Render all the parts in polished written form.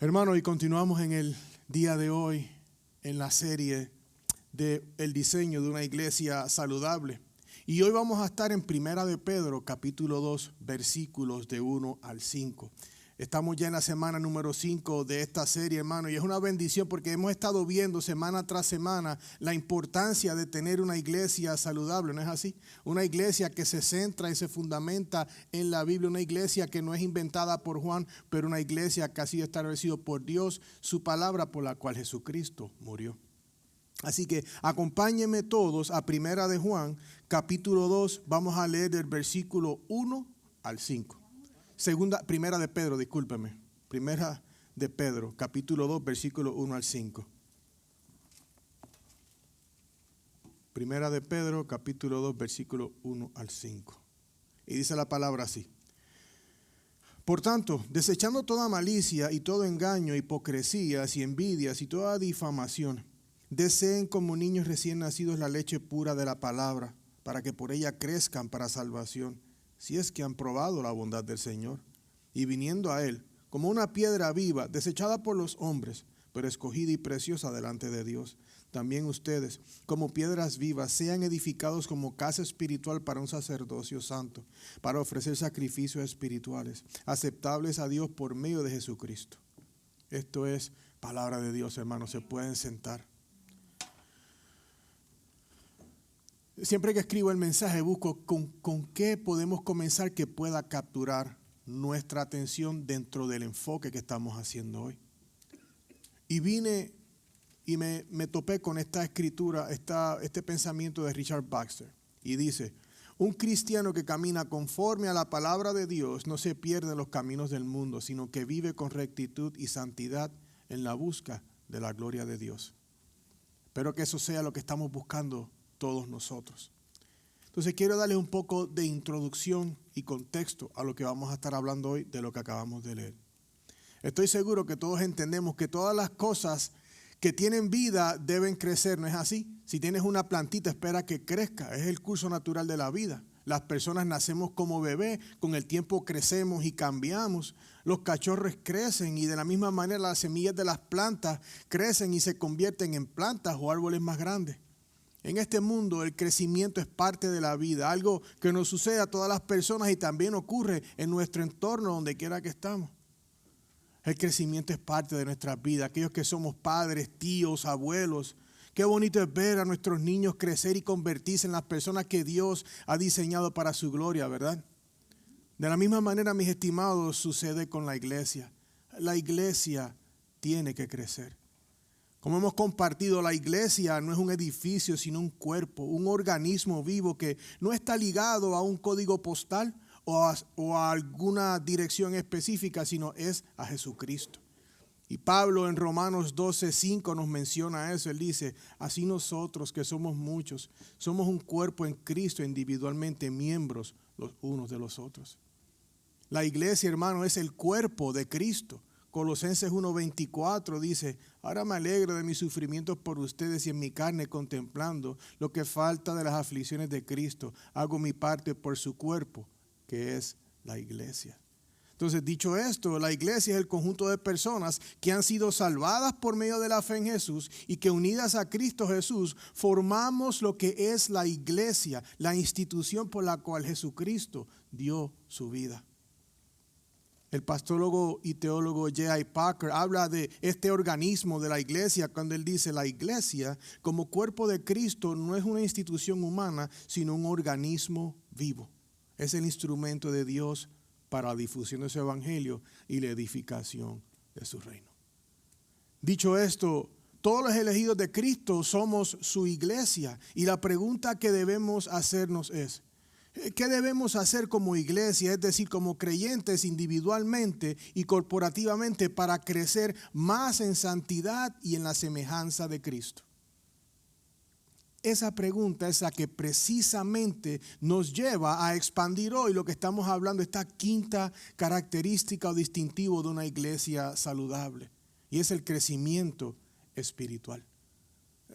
Hermano, y continuamos en el día de hoy en la serie de el diseño de una iglesia saludable. Y hoy vamos a estar en Primera de Pedro, capítulo 2, versículos de 1 al 5. Estamos ya en la semana número 5 de esta serie, hermano, y es una bendición porque hemos estado viendo semana tras semana la importancia de tener una iglesia saludable, ¿no es así? Una iglesia que se centra y se fundamenta en la Biblia, una iglesia que no es inventada por Juan, pero una iglesia que ha sido establecida por Dios, su palabra por la cual Jesucristo murió. Así que acompáñenme todos a Primera de Juan, capítulo 2, vamos a leer del versículo 1 al 5. Primera de Pedro, discúlpeme. Primera de Pedro, capítulo 2, versículo 1 al 5. Primera de Pedro, capítulo 2, versículo 1 al 5. Y dice la palabra así. Por tanto, desechando toda malicia y todo engaño, hipocresías y envidias y toda difamación, deseen como niños recién nacidos la leche pura de la palabra, para que por ella crezcan para salvación, si es que han probado la bondad del Señor, y viniendo a Él, como una piedra viva, desechada por los hombres, pero escogida y preciosa delante de Dios. También ustedes, como piedras vivas, sean edificados como casa espiritual para un sacerdocio santo, para ofrecer sacrificios espirituales, aceptables a Dios por medio de Jesucristo. Esto es palabra de Dios, hermanos, se pueden sentar. Siempre que escribo el mensaje busco con qué podemos comenzar que pueda capturar nuestra atención dentro del enfoque que estamos haciendo hoy. Y vine y me topé con esta escritura, este pensamiento de Richard Baxter. Y dice, un cristiano que camina conforme a la palabra de Dios no se pierde en los caminos del mundo, sino que vive con rectitud y santidad en la busca de la gloria de Dios. Espero que eso sea lo que estamos buscando todos nosotros. Entonces quiero darles un poco de introducción y contexto a lo que vamos a estar hablando hoy de lo que acabamos de leer. Estoy seguro que todos entendemos que todas las cosas que tienen vida deben crecer, ¿no es así? Si tienes una plantita, espera que crezca, es el curso natural de la vida. Las personas nacemos como bebés, con el tiempo crecemos y cambiamos. Los cachorros crecen y de la misma manera las semillas de las plantas crecen y se convierten en plantas o árboles más grandes. En este mundo el crecimiento es parte de la vida, algo que nos sucede a todas las personas y también ocurre en nuestro entorno donde quiera que estamos. El crecimiento es parte de nuestra vida, aquellos que somos padres, tíos, abuelos. Qué bonito es ver a nuestros niños crecer y convertirse en las personas que Dios ha diseñado para su gloria, ¿verdad? De la misma manera, mis estimados, sucede con la iglesia. La iglesia tiene que crecer. Como hemos compartido, la iglesia no es un edificio, sino un cuerpo, un organismo vivo que no está ligado a un código postal o a alguna dirección específica, sino es a Jesucristo. Y Pablo en Romanos 12:5 nos menciona eso. Él dice, así nosotros que somos muchos, somos un cuerpo en Cristo, individualmente miembros los unos de los otros. La iglesia, hermano, es el cuerpo de Cristo. Colosenses 1:24 dice, ahora me alegro de mis sufrimientos por ustedes y en mi carne contemplando lo que falta de las aflicciones de Cristo. Hago mi parte por su cuerpo, que es la iglesia. Entonces, dicho esto, la iglesia es el conjunto de personas que han sido salvadas por medio de la fe en Jesús y que unidas a Cristo Jesús formamos lo que es la iglesia, la institución por la cual Jesucristo dio su vida. El pastólogo y teólogo J.I. Packer habla de este organismo de la iglesia cuando él dice la iglesia como cuerpo de Cristo no es una institución humana sino un organismo vivo. Es el instrumento de Dios para la difusión de su evangelio y la edificación de su reino. Dicho esto, todos los elegidos de Cristo somos su iglesia y la pregunta que debemos hacernos es, ¿qué debemos hacer como iglesia, es decir, como creyentes individualmente y corporativamente para crecer más en santidad y en la semejanza de Cristo? Esa pregunta es la que precisamente nos lleva a expandir hoy lo que estamos hablando, esta quinta característica o distintivo de una iglesia saludable, y es el crecimiento espiritual.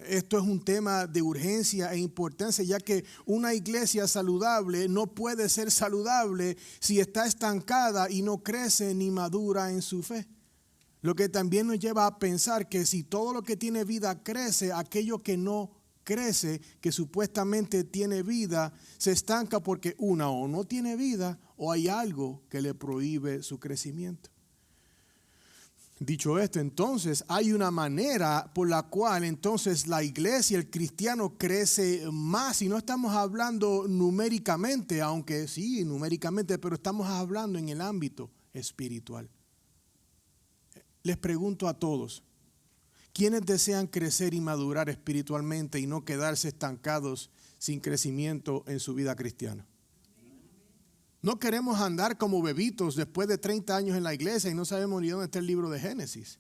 Esto es un tema de urgencia e importancia, ya que una iglesia saludable no puede ser saludable si está estancada y no crece ni madura en su fe. Lo que también nos lleva a pensar que si todo lo que tiene vida crece, aquello que no crece, que supuestamente tiene vida, se estanca porque una o no tiene vida o hay algo que le prohíbe su crecimiento. Dicho esto, entonces hay una manera por la cual entonces la iglesia, el cristiano crece más, y no estamos hablando numéricamente, aunque sí, numéricamente, pero estamos hablando en el ámbito espiritual. Les pregunto a todos, ¿quiénes desean crecer y madurar espiritualmente y no quedarse estancados sin crecimiento en su vida cristiana? No queremos andar como bebitos después de 30 años en la iglesia y no sabemos ni dónde está el libro de Génesis.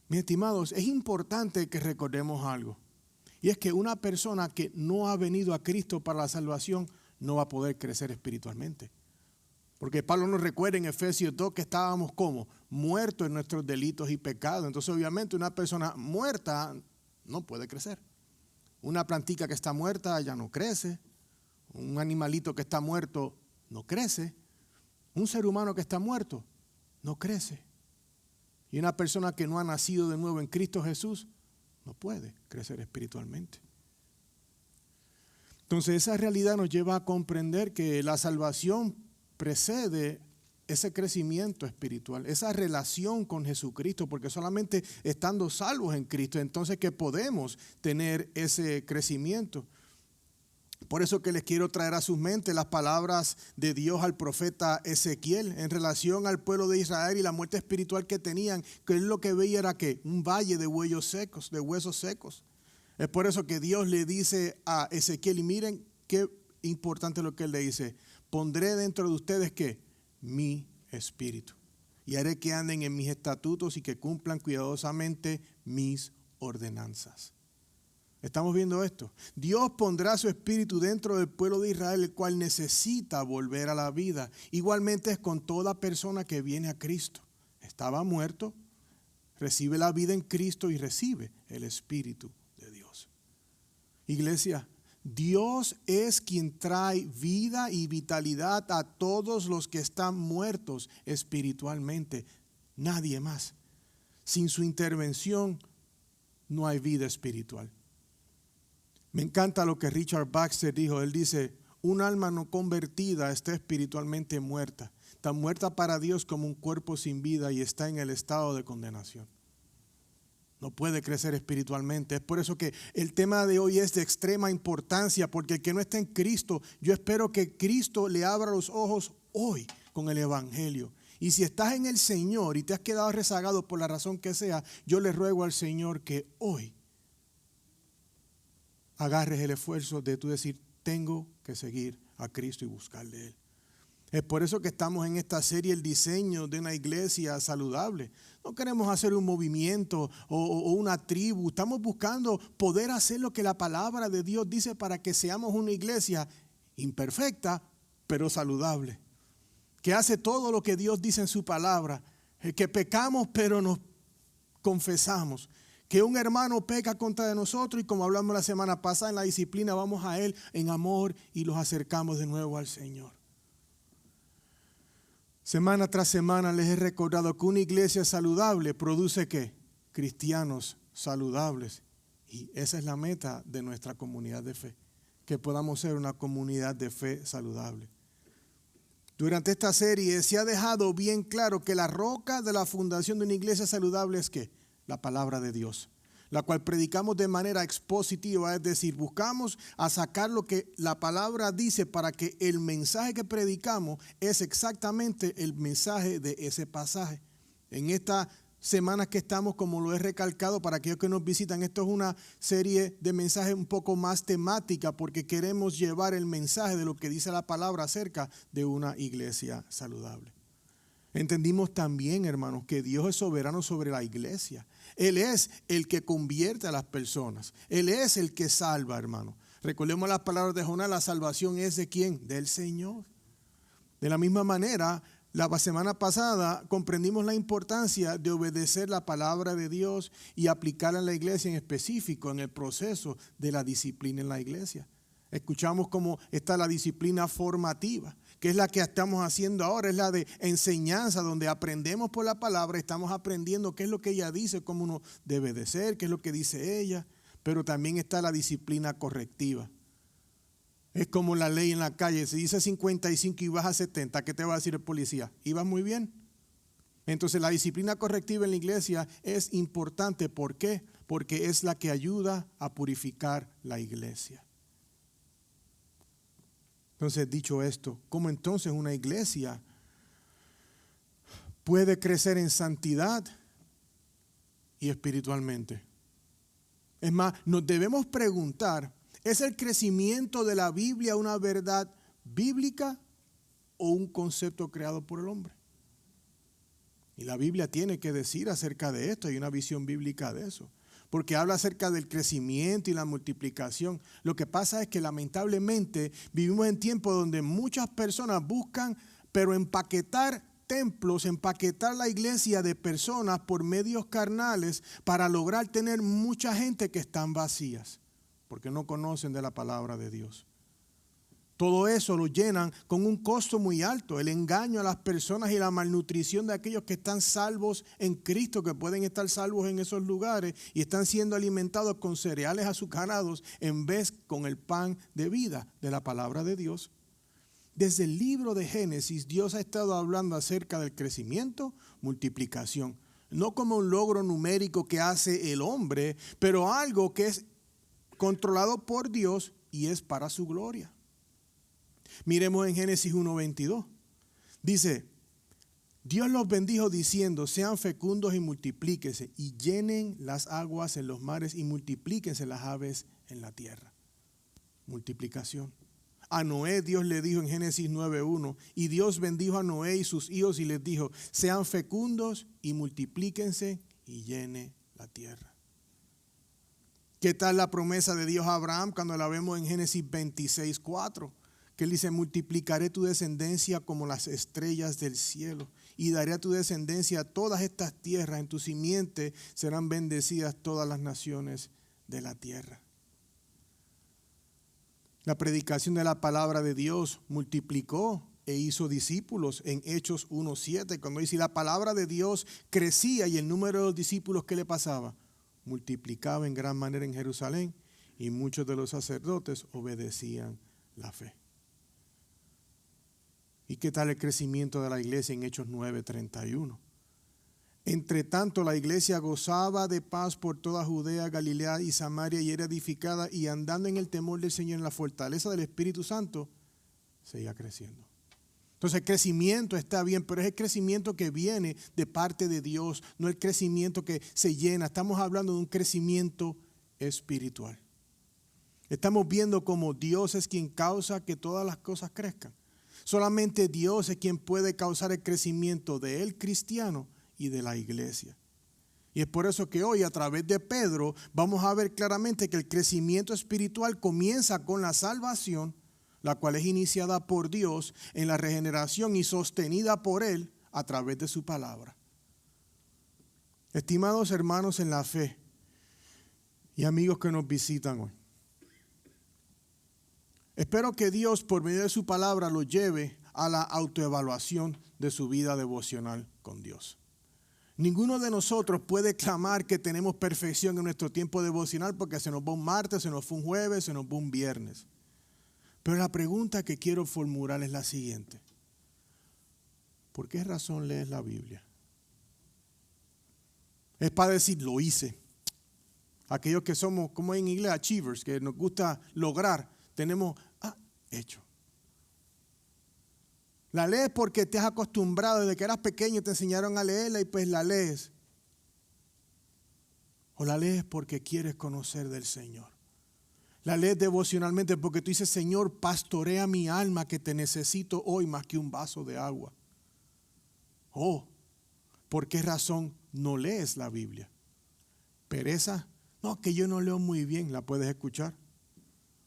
Mis estimados, es importante que recordemos algo. Y es que una persona que no ha venido a Cristo para la salvación no va a poder crecer espiritualmente. Porque Pablo nos recuerda en Efesios 2 que estábamos como muertos en nuestros delitos y pecados. Entonces obviamente una persona muerta no puede crecer. Una plantica que está muerta ya no crece. Un animalito que está muerto no crece. Un ser humano que está muerto no crece. Y una persona que no ha nacido de nuevo en Cristo Jesús no puede crecer espiritualmente. Entonces esa realidad nos lleva a comprender que la salvación precede ese crecimiento espiritual, esa relación con Jesucristo, porque solamente estando salvos en Cristo, entonces que podemos tener ese crecimiento. Por eso que les quiero traer a sus mentes las palabras de Dios al profeta Ezequiel en relación al pueblo de Israel y la muerte espiritual que tenían, que él lo que veía era que un valle de huesos secos. Es por eso que Dios le dice a Ezequiel, y miren qué importante lo que él le dice: pondré dentro de ustedes ¿qué? Mi espíritu, y haré que anden en mis estatutos y que cumplan cuidadosamente mis ordenanzas. ¿Estamos viendo esto? Dios pondrá su espíritu dentro del pueblo de Israel, el cual necesita volver a la vida. Igualmente es con toda persona que viene a Cristo. Estaba muerto, recibe la vida en Cristo y recibe el espíritu de Dios. Iglesia, Dios es quien trae vida y vitalidad a todos los que están muertos espiritualmente. Nadie más. Sin su intervención no hay vida espiritual. Me encanta lo que Richard Baxter dijo. Él dice: un alma no convertida está espiritualmente muerta. Tan muerta para Dios como un cuerpo sin vida y está en el estado de condenación. No puede crecer espiritualmente. Es por eso que el tema de hoy es de extrema importancia, porque el que no está en Cristo, yo espero que Cristo le abra los ojos hoy con el Evangelio. Y si estás en el Señor y te has quedado rezagado por la razón que sea, yo le ruego al Señor que hoy agarres el esfuerzo de tú decir: tengo que seguir a Cristo y buscar de Él. Es por eso que estamos en esta serie, el diseño de una iglesia saludable. No queremos hacer un movimiento o una tribu. Estamos buscando poder hacer lo que la palabra de Dios dice para que seamos una iglesia imperfecta, pero saludable. Que hace todo lo que Dios dice en su palabra. Que pecamos, pero nos confesamos. Que un hermano peca contra de nosotros y como hablamos la semana pasada en la disciplina, vamos a Él en amor y los acercamos de nuevo al Señor. Semana tras semana les he recordado que una iglesia saludable produce ¿qué? Cristianos saludables. Y esa es la meta de nuestra comunidad de fe, que podamos ser una comunidad de fe saludable. Durante esta serie se ha dejado bien claro que la roca de la fundación de una iglesia saludable es ¿qué? La palabra de Dios, la cual predicamos de manera expositiva, es decir, buscamos a sacar lo que la palabra dice para que el mensaje que predicamos es exactamente el mensaje de ese pasaje. En estas semanas que estamos, como lo he recalcado para aquellos que nos visitan, esto es una serie de mensajes un poco más temática porque queremos llevar el mensaje de lo que dice la palabra acerca de una iglesia saludable. Entendimos también, hermanos, que Dios es soberano sobre la iglesia. Él es el que convierte a las personas. Él es el que salva, hermano. Recordemos las palabras de Jonás: la salvación es ¿de quién? Del Señor. De la misma manera, la semana pasada comprendimos la importancia de obedecer la palabra de Dios y aplicarla en la iglesia, en específico en el proceso de la disciplina en la iglesia. Escuchamos cómo está la disciplina formativa, que es la que estamos haciendo ahora, es la de enseñanza, donde aprendemos por la palabra, estamos aprendiendo qué es lo que ella dice, cómo uno debe de ser, qué es lo que dice ella, pero también está la disciplina correctiva. Es como la ley en la calle, si dice 55 y vas a 70, ¿qué te va a decir el policía? ¿Ibas muy bien? Entonces la disciplina correctiva en la iglesia es importante. ¿Por qué? Porque es la que ayuda a purificar la iglesia. Entonces, dicho esto, ¿cómo entonces una iglesia puede crecer en santidad y espiritualmente? Es más, nos debemos preguntar, ¿es el crecimiento de la Biblia una verdad bíblica o un concepto creado por el hombre? Y la Biblia tiene que decir acerca de esto, hay una visión bíblica de eso. Porque habla acerca del crecimiento y la multiplicación. Lo que pasa es que lamentablemente vivimos en tiempos donde muchas personas buscan, pero empaquetar templos, empaquetar la iglesia de personas por medios carnales para lograr tener mucha gente que están vacías, porque no conocen de la palabra de Dios. Todo eso lo llenan con un costo muy alto, el engaño a las personas y la malnutrición de aquellos que están salvos en Cristo, que pueden estar salvos en esos lugares y están siendo alimentados con cereales azucarados en vez con el pan de vida de la palabra de Dios. Desde el libro de Génesis, Dios ha estado hablando acerca del crecimiento, multiplicación, no como un logro numérico que hace el hombre, pero algo que es controlado por Dios y es para su gloria. Miremos en Génesis 1:22. Dice, Dios los bendijo diciendo, sean fecundos y multiplíquense y llenen las aguas en los mares y multiplíquense las aves en la tierra. Multiplicación. A Noé Dios le dijo en Génesis 9:1, y Dios bendijo a Noé y sus hijos y les dijo, sean fecundos y multiplíquense y llenen la tierra. ¿Qué tal la promesa de Dios a Abraham cuando la vemos en Génesis 26:4? Que él dice, multiplicaré tu descendencia como las estrellas del cielo y daré a tu descendencia todas estas tierras, en tu simiente serán bendecidas todas las naciones de la tierra. La predicación de la palabra de Dios multiplicó e hizo discípulos en Hechos 1:7, cuando dice, la palabra de Dios crecía y el número de los discípulos, ¿qué le pasaba? Multiplicaba en gran manera en Jerusalén y muchos de los sacerdotes obedecían la fe. ¿Y qué tal el crecimiento de la iglesia en Hechos 9:31? Entre tanto, la iglesia gozaba de paz por toda Judea, Galilea y Samaria y era edificada y andando en el temor del Señor en la fortaleza del Espíritu Santo, seguía creciendo. Entonces el crecimiento está bien, pero es el crecimiento que viene de parte de Dios, no el crecimiento que se llena. Estamos hablando de un crecimiento espiritual. Estamos viendo cómo Dios es quien causa que todas las cosas crezcan. Solamente Dios es quien puede causar el crecimiento del cristiano y de la iglesia. Y es por eso que hoy a través de Pedro vamos a ver claramente que el crecimiento espiritual comienza con la salvación, la cual es iniciada por Dios en la regeneración y sostenida por Él a través de su palabra. Estimados hermanos en la fe y amigos que nos visitan hoy, espero que Dios, por medio de su palabra, lo lleve a la autoevaluación de su vida devocional con Dios. Ninguno de nosotros puede clamar que tenemos perfección en nuestro tiempo devocional porque se nos va un martes, se nos fue un jueves, se nos va un viernes. Pero la pregunta que quiero formular es la siguiente. ¿Por qué razón lees la Biblia? Es para decir, lo hice. Aquellos que somos, como en inglés, achievers, que nos gusta lograr, tenemos hecho. La lees porque te has acostumbrado, desde que eras pequeño te enseñaron a leerla y pues la lees. O la lees porque quieres conocer del Señor. La lees devocionalmente porque tú dices, Señor, pastorea mi alma que te necesito hoy más que un vaso de agua. ¿Por qué razón no lees la Biblia? ¿Pereza? No, que yo no leo muy bien, la puedes escuchar.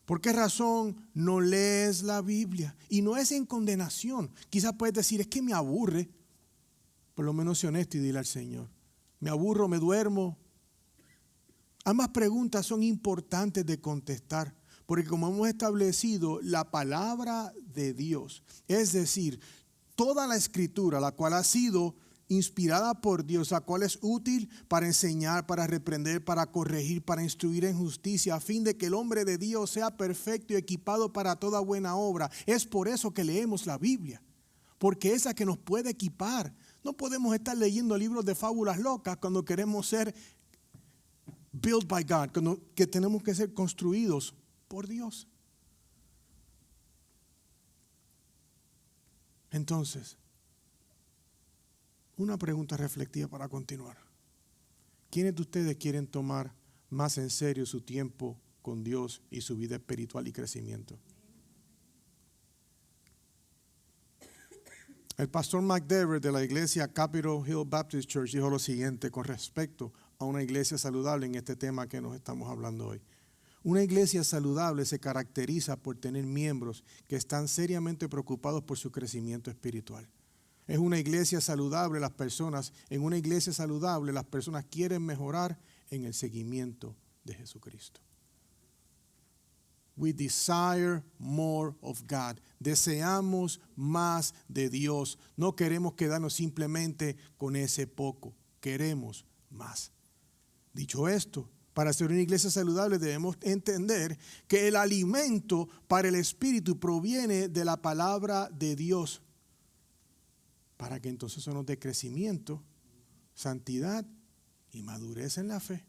¿Por qué razón no lees la Biblia? Y no es en condenación. Quizás puedes decir, es que me aburre. Por lo menos sé honesto y dile al Señor. Me aburro, me duermo. Ambas preguntas son importantes de contestar. Porque como hemos establecido, la palabra de Dios, es decir, toda la escritura, la cual ha sido inspirada por Dios, la cual es útil para enseñar, para reprender, para corregir, para instruir en justicia, a fin de que el hombre de Dios sea perfecto y equipado para toda buena obra. Es por eso que leemos la Biblia, porque es la que nos puede equipar. No podemos estar leyendo libros de fábulas locas cuando queremos ser built by God, que tenemos que ser construidos por Dios. Entonces, una pregunta reflexiva para continuar. ¿Quiénes de ustedes quieren tomar más en serio su tiempo con Dios y su vida espiritual y crecimiento? El pastor McDever de la iglesia Capitol Hill Baptist Church dijo lo siguiente con respecto a una iglesia saludable en este tema que nos estamos hablando hoy. Una iglesia saludable se caracteriza por tener miembros que están seriamente preocupados por su crecimiento espiritual. Es una iglesia saludable, en una iglesia saludable las personas quieren mejorar en el seguimiento de Jesucristo. We desire more of God. Deseamos más de Dios. No queremos quedarnos simplemente con ese poco. Queremos más. Dicho esto, para ser una iglesia saludable debemos entender que el alimento para el espíritu proviene de la palabra de Dios, para que entonces eso nos dé crecimiento, santidad y madurez en la fe.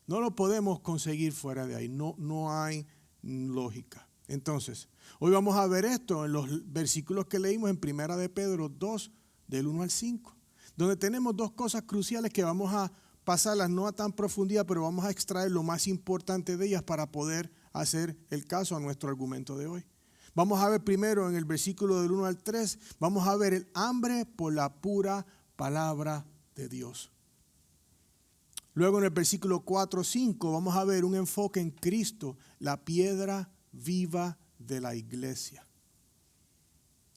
No lo podemos conseguir fuera de ahí, no hay lógica. Entonces, hoy vamos a ver esto en los versículos que leímos en 1 de Pedro 2, del 1 al 5, donde tenemos dos cosas cruciales que vamos a pasarlas no a tan profundidad, pero vamos a extraer lo más importante de ellas para poder hacer el caso a nuestro argumento de hoy. Vamos a ver primero en el versículo del 1 al 3, vamos a ver el hambre por la pura palabra de Dios. Luego en el versículo 4-5 vamos a ver un enfoque en Cristo, la piedra viva de la iglesia.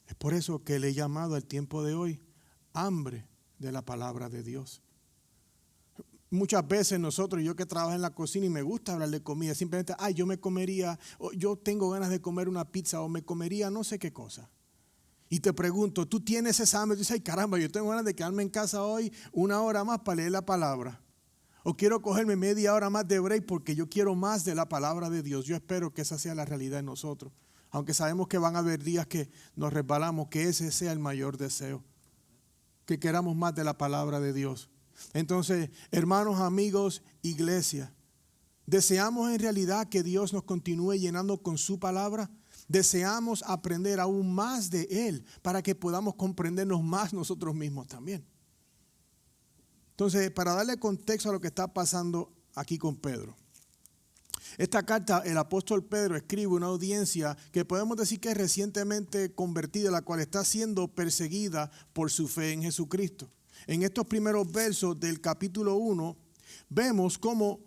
Es por eso que le he llamado al tiempo de hoy hambre de la palabra de Dios. Muchas veces nosotros, yo que trabajo en la cocina y me gusta hablar de comida, simplemente, yo me comería, o yo tengo ganas de comer una pizza o me comería no sé qué cosa. Y te pregunto, ¿tú tienes esa hambre? Y dices, caramba, yo tengo ganas de quedarme en casa hoy 1 hora más para leer la palabra. O quiero cogerme media hora más de break porque yo quiero más de la palabra de Dios. Yo espero que esa sea la realidad en nosotros. Aunque sabemos que van a haber días que nos resbalamos, que ese sea el mayor deseo. Que queramos más de la palabra de Dios. Entonces, hermanos, amigos, iglesia, ¿deseamos en realidad que Dios nos continúe llenando con su palabra? ¿Deseamos aprender aún más de Él para que podamos comprendernos más nosotros mismos también? Entonces, para darle contexto a lo que está pasando aquí con Pedro. Esta carta, el apóstol Pedro escribe a una audiencia que podemos decir que es recientemente convertida, la cual está siendo perseguida por su fe en Jesucristo. En estos primeros versos del capítulo 1, vemos cómo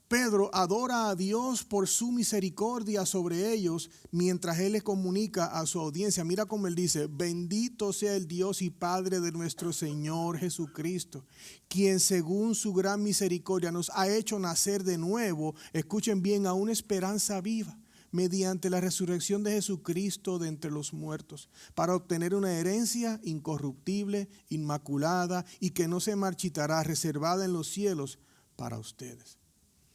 Pedro adora a Dios por su misericordia sobre ellos mientras él les comunica a su audiencia. Mira cómo él dice, bendito sea el Dios y Padre de nuestro Señor Jesucristo, quien según su gran misericordia nos ha hecho nacer de nuevo, escuchen bien, a una esperanza viva, mediante la resurrección de Jesucristo de entre los muertos, para obtener una herencia incorruptible, inmaculada y que no se marchitará, reservada en los cielos para ustedes.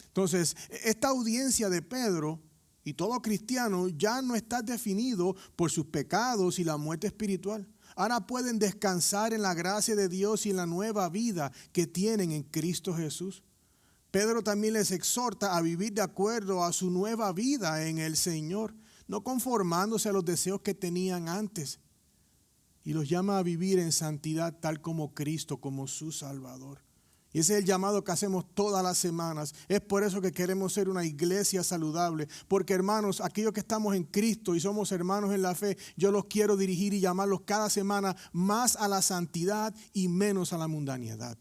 Entonces, esta audiencia de Pedro y todo cristiano ya no está definido por sus pecados y la muerte espiritual. Ahora pueden descansar en la gracia de Dios y en la nueva vida que tienen en Cristo Jesús. Pedro también les exhorta a vivir de acuerdo a su nueva vida en el Señor, no conformándose a los deseos que tenían antes. Y los llama a vivir en santidad tal como Cristo, como su Salvador. Y ese es el llamado que hacemos todas las semanas. Es por eso que queremos ser una iglesia saludable. Porque hermanos, aquellos que estamos en Cristo y somos hermanos en la fe, yo los quiero dirigir y llamarlos cada semana más a la santidad y menos a la mundanidad.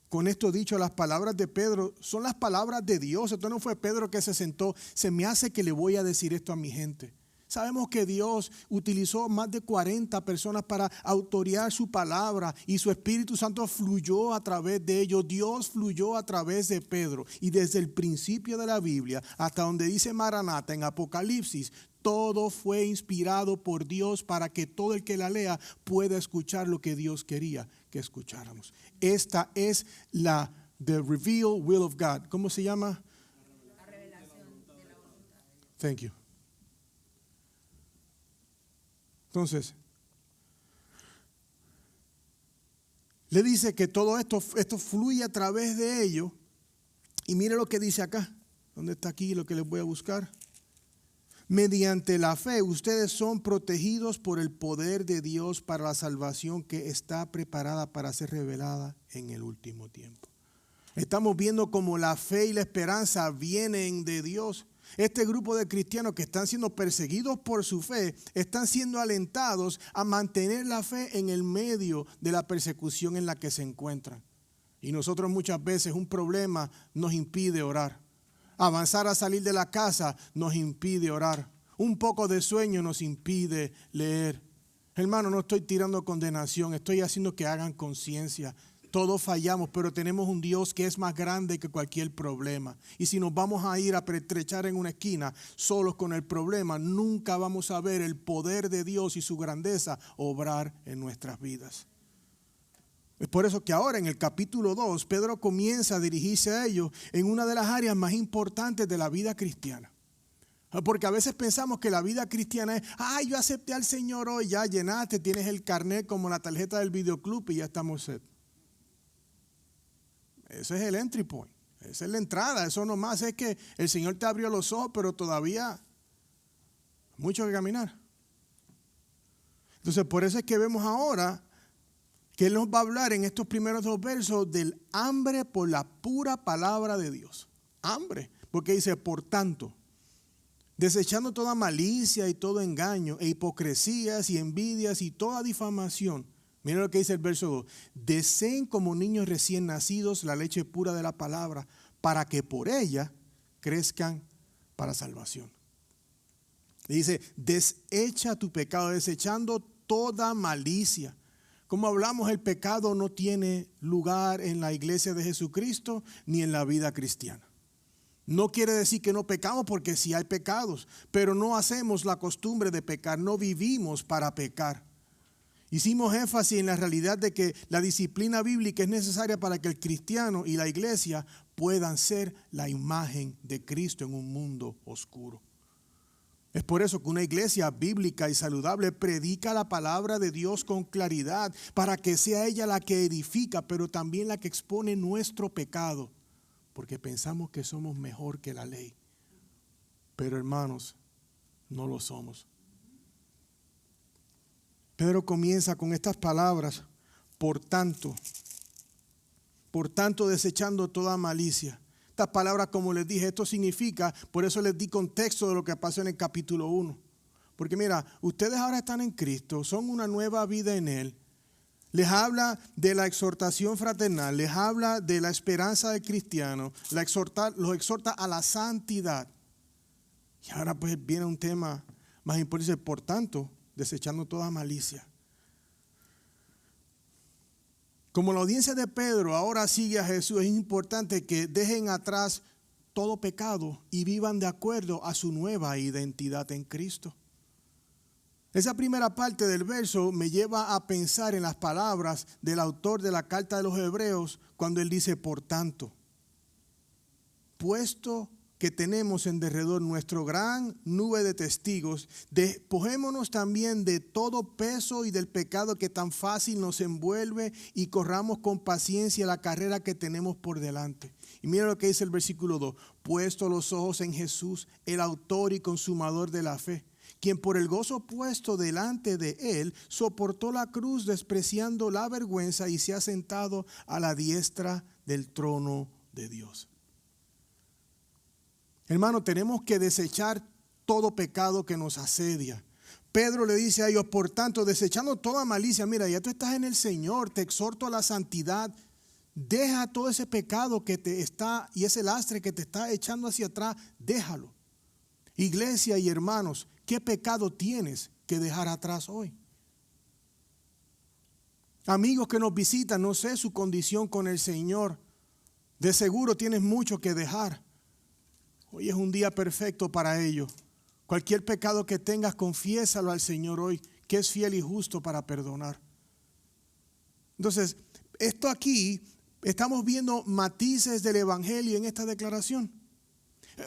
Con esto dicho, las palabras de Pedro son las palabras de Dios. Esto no fue Pedro que se sentó, se me hace que le voy a decir esto a mi gente. Sabemos que Dios utilizó más de 40 personas para autorear su palabra y su Espíritu Santo fluyó a través de ellos. Dios fluyó a través de Pedro. Y desde el principio de la Biblia hasta donde dice Maranata en Apocalipsis, todo fue inspirado por Dios para que todo el que la lea pueda escuchar lo que Dios quería que escucháramos. Esta es the revealed will of God. ¿Cómo se llama? La revelación de la voluntad. Thank you. Entonces, le dice que todo esto fluye a través de ellos. Y mire lo que dice acá. ¿Dónde está aquí lo que les voy a buscar? Mediante la fe, ustedes son protegidos por el poder de Dios para la salvación que está preparada para ser revelada en el último tiempo. Estamos viendo cómo la fe y la esperanza vienen de Dios. Este grupo de cristianos que están siendo perseguidos por su fe, están siendo alentados a mantener la fe en el medio de la persecución en la que se encuentran. Y nosotros muchas veces un problema nos impide orar. Avanzar a salir de la casa nos impide orar. Un poco de sueño nos impide leer. Hermano, no estoy tirando condenación, estoy haciendo que hagan conciencia. Todos fallamos, pero tenemos un Dios que es más grande que cualquier problema. Y si nos vamos a ir a pertrechar en una esquina solos con el problema, nunca vamos a ver el poder de Dios y su grandeza obrar en nuestras vidas. Es por eso que ahora en el capítulo 2, Pedro comienza a dirigirse a ellos en una de las áreas más importantes de la vida cristiana. Porque a veces pensamos que la vida cristiana es, yo acepté al Señor hoy, ya llenaste, tienes el carnet como la tarjeta del videoclub y ya estamos set. Ese es el entry point, esa es la entrada. Eso nomás es que el Señor te abrió los ojos, pero todavía mucho que caminar. Entonces por eso es que vemos ahora que Él nos va a hablar en estos primeros 2 versos del hambre por la pura palabra de Dios. Hambre, porque dice, por tanto, desechando toda malicia y todo engaño e hipocresías y envidias y toda difamación. Miren lo que dice el verso 2. Deseen como niños recién nacidos la leche pura de la palabra, para que por ella crezcan para salvación. Y dice, desecha tu pecado, desechando toda malicia. Como hablamos, el pecado no tiene lugar en la iglesia de Jesucristo ni en la vida cristiana. No quiere decir que no pecamos, porque sí hay pecados, pero no hacemos la costumbre de pecar, no vivimos para pecar. Hicimos énfasis en la realidad de que la disciplina bíblica es necesaria para que el cristiano y la iglesia puedan ser la imagen de Cristo en un mundo oscuro. Es por eso que una iglesia bíblica y saludable predica la palabra de Dios con claridad, para que sea ella la que edifica, pero también la que expone nuestro pecado, porque pensamos que somos mejor que la ley. Pero hermanos, no lo somos. Pedro comienza con estas palabras, por tanto, desechando toda malicia. Estas palabras, como les dije, esto significa, por eso les di contexto de lo que pasó en el capítulo 1. Porque mira, ustedes ahora están en Cristo, son una nueva vida en Él. Les habla de la exhortación fraternal, les habla de la esperanza del cristiano, los exhorta a la santidad. Y ahora pues viene un tema más importante, por tanto, desechando toda malicia. Como la audiencia de Pedro ahora sigue a Jesús, es importante que dejen atrás todo pecado y vivan de acuerdo a su nueva identidad en Cristo. Esa primera parte del verso me lleva a pensar en las palabras del autor de la carta de los Hebreos cuando él dice, por tanto, puesto que tenemos en derredor nuestro gran nube de testigos, despojémonos también de todo peso y del pecado que tan fácil nos envuelve y corramos con paciencia la carrera que tenemos por delante. Y mira lo que dice el versículo 2, puesto los ojos en Jesús, el autor y consumador de la fe, quien por el gozo puesto delante de él soportó la cruz despreciando la vergüenza y se ha sentado a la diestra del trono de Dios. Hermano, tenemos que desechar todo pecado que nos asedia. Pedro le dice a ellos, por tanto, desechando toda malicia, mira, ya tú estás en el Señor, te exhorto a la santidad. Deja todo ese pecado que te está y ese lastre que te está echando hacia atrás, déjalo. Iglesia y hermanos, ¿Qué pecado tienes que dejar atrás hoy? Amigos que nos visitan, no sé su condición con el Señor. De seguro tienes mucho que dejar. Hoy es un día perfecto para ello. Cualquier pecado que tengas, confiésalo al Señor hoy, que es fiel y justo para perdonar. Entonces, esto aquí, estamos viendo matices del Evangelio en esta declaración.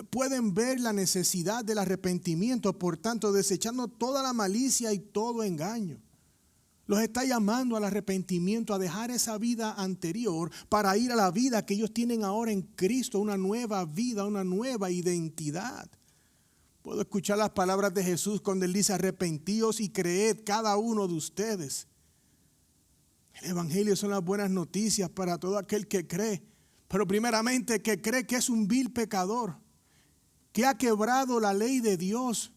Pueden ver la necesidad del arrepentimiento, por tanto, desechando toda la malicia y todo engaño. Los está llamando al arrepentimiento, a dejar esa vida anterior para ir a la vida que ellos tienen ahora en Cristo, una nueva vida, una nueva identidad. Puedo escuchar las palabras de Jesús cuando Él dice: arrepentíos y creed cada uno de ustedes. El Evangelio son las buenas noticias para todo aquel que cree, pero primeramente que cree que es un vil pecador, que ha quebrado la ley de Dios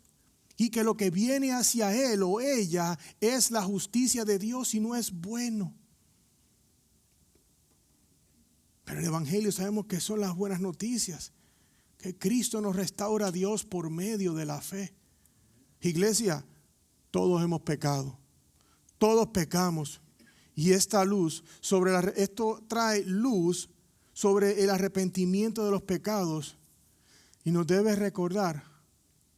y que lo que viene hacia él o ella es la justicia de Dios y no es bueno. Pero el Evangelio sabemos que son las buenas noticias, que Cristo nos restaura a Dios por medio de la fe. Iglesia, todos hemos pecado, todos pecamos, y esta luz esto trae luz sobre el arrepentimiento de los pecados y nos debe recordar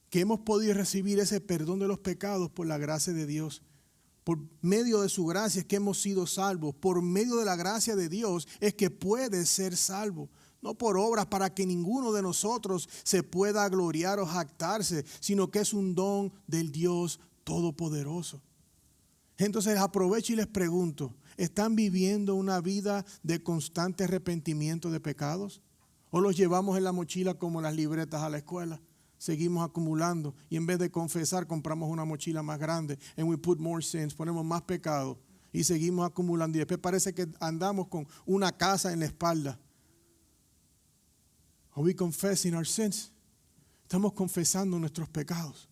que hemos podido recibir ese perdón de los pecados por la gracia de Dios. Por medio de su gracia es que hemos sido salvos. Por medio de la gracia de Dios es que puedes ser salvo. No por obras para que ninguno de nosotros se pueda gloriar o jactarse, sino que es un don del Dios Todopoderoso. Entonces aprovecho y les pregunto, ¿están viviendo una vida de constante arrepentimiento de pecados? ¿O los llevamos en la mochila como las libretas a la escuela? Seguimos acumulando y en vez de confesar compramos una mochila más grande and we put more sins, ponemos más pecado y seguimos acumulando y después parece que andamos con una casa en la espalda. Are we confessing our sins? Estamos confesando nuestros pecados.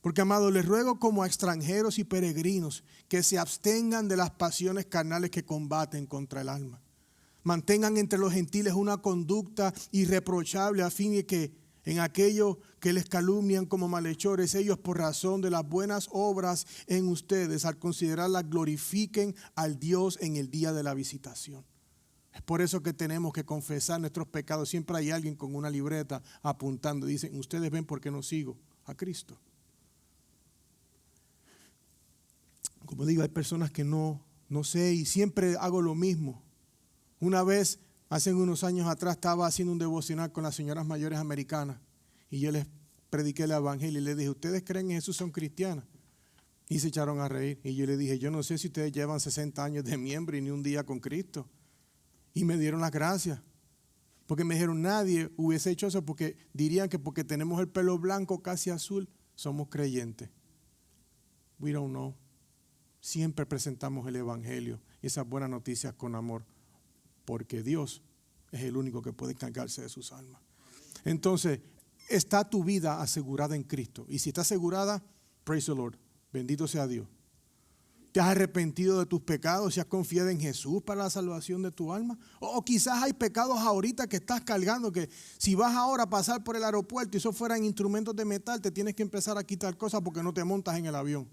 Porque, amados, les ruego como a extranjeros y peregrinos que se abstengan de las pasiones carnales que combaten contra el alma. Mantengan entre los gentiles una conducta irreprochable a fin de que en aquello que les calumnian como malhechores, ellos por razón de las buenas obras en ustedes, al considerarlas, glorifiquen al Dios en el día de la visitación. Es por eso que tenemos que confesar nuestros pecados. Siempre hay alguien con una libreta apuntando. Dicen, ustedes ven por qué no sigo a Cristo. Como digo, hay personas que no sé y siempre hago lo mismo. Una vez, hace unos años atrás, estaba haciendo un devocional con las señoras mayores americanas y yo les prediqué el evangelio y les dije, ¿ustedes creen en Jesús, son cristianas? Y se echaron a reír y yo les dije, yo no sé si ustedes llevan 60 años de miembro y ni un día con Cristo. Y me dieron las gracias, porque me dijeron, nadie hubiese hecho eso porque dirían que porque tenemos el pelo blanco casi azul, somos creyentes. We don't know. Siempre presentamos el evangelio y esas buenas noticias con amor, porque Dios es el único que puede encargarse de sus almas. Entonces, está tu vida asegurada en Cristo. Y si está asegurada, praise the Lord, bendito sea Dios. ¿Te has arrepentido de tus pecados y has confiado en Jesús para la salvación de tu alma? O quizás hay pecados ahorita que estás cargando, que si vas ahora a pasar por el aeropuerto y eso fueran instrumentos de metal, te tienes que empezar a quitar cosas porque no te montas en el avión.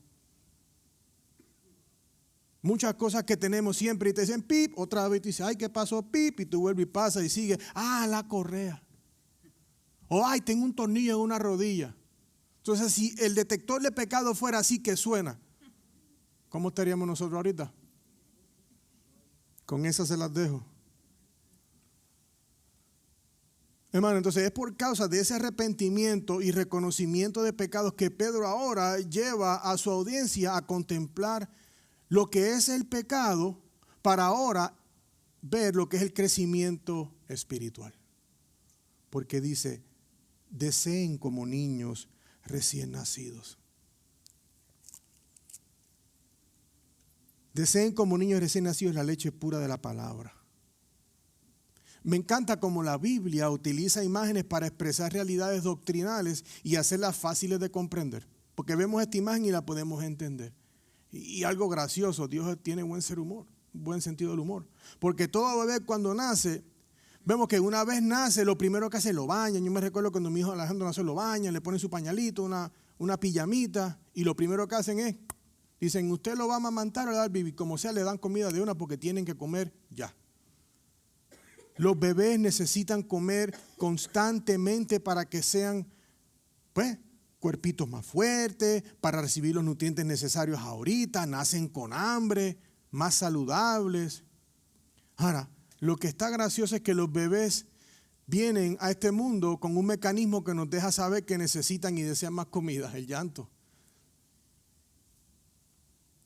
Muchas cosas que tenemos siempre y te dicen pip, otra vez te dicen, ay, ¿qué pasó? Pip, y tú vuelves y pasas y sigue, la correa. O ay, tengo un tornillo en una rodilla. Entonces, si el detector de pecado fuera así que suena, ¿cómo estaríamos nosotros ahorita? Con esas se las dejo. Hermano, entonces es por causa de ese arrepentimiento y reconocimiento de pecados que Pedro ahora lleva a su audiencia a contemplar lo que es el pecado para ahora ver lo que es el crecimiento espiritual. Porque dice, deseen como niños recién nacidos. Deseen como niños recién nacidos la leche pura de la palabra. Me encanta cómo la Biblia utiliza imágenes para expresar realidades doctrinales y hacerlas fáciles de comprender. Porque vemos esta imagen y la podemos entender. Y algo gracioso, Dios tiene buen sentido del humor. Porque todo bebé cuando nace, vemos que una vez nace, lo primero que hace lo bañan. Yo me recuerdo cuando mi hijo Alejandro nació, lo bañan, le ponen su pañalito, una pijamita y lo primero que hacen es, dicen, usted lo va a amamantar o le va a dar bibi, como sea le dan comida de una porque tienen que comer ya. Los bebés necesitan comer constantemente para que sean, pues, cuerpitos más fuertes, para recibir los nutrientes necesarios ahorita, nacen con hambre, más saludables. Ahora, lo que está gracioso es que los bebés vienen a este mundo con un mecanismo que nos deja saber que necesitan y desean más comida, el llanto.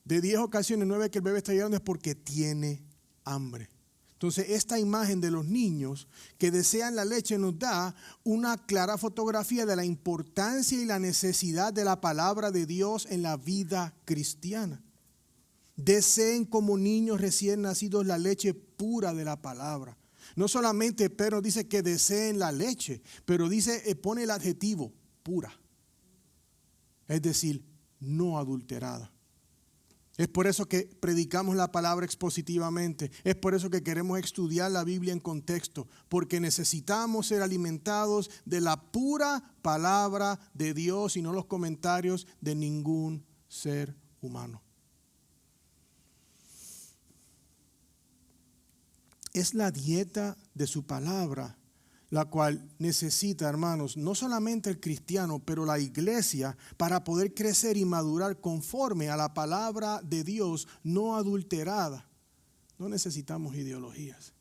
De 10 ocasiones, 9 que el bebé está llorando es porque tiene hambre. Entonces, esta imagen de los niños que desean la leche nos da una clara fotografía de la importancia y la necesidad de la palabra de Dios en la vida cristiana. Deseen como niños recién nacidos la leche pura de la palabra. No solamente Pedro dice que deseen la leche, pero pone el adjetivo pura. Es decir, no adulterada. Es por eso que predicamos la palabra expositivamente. Es por eso que queremos estudiar la Biblia en contexto. Porque necesitamos ser alimentados de la pura palabra de Dios y no los comentarios de ningún ser humano. Es la dieta de su palabra la cual necesita, hermanos, no solamente el cristiano, pero la iglesia, para poder crecer y madurar conforme a la palabra de Dios no adulterada. No necesitamos ideologías.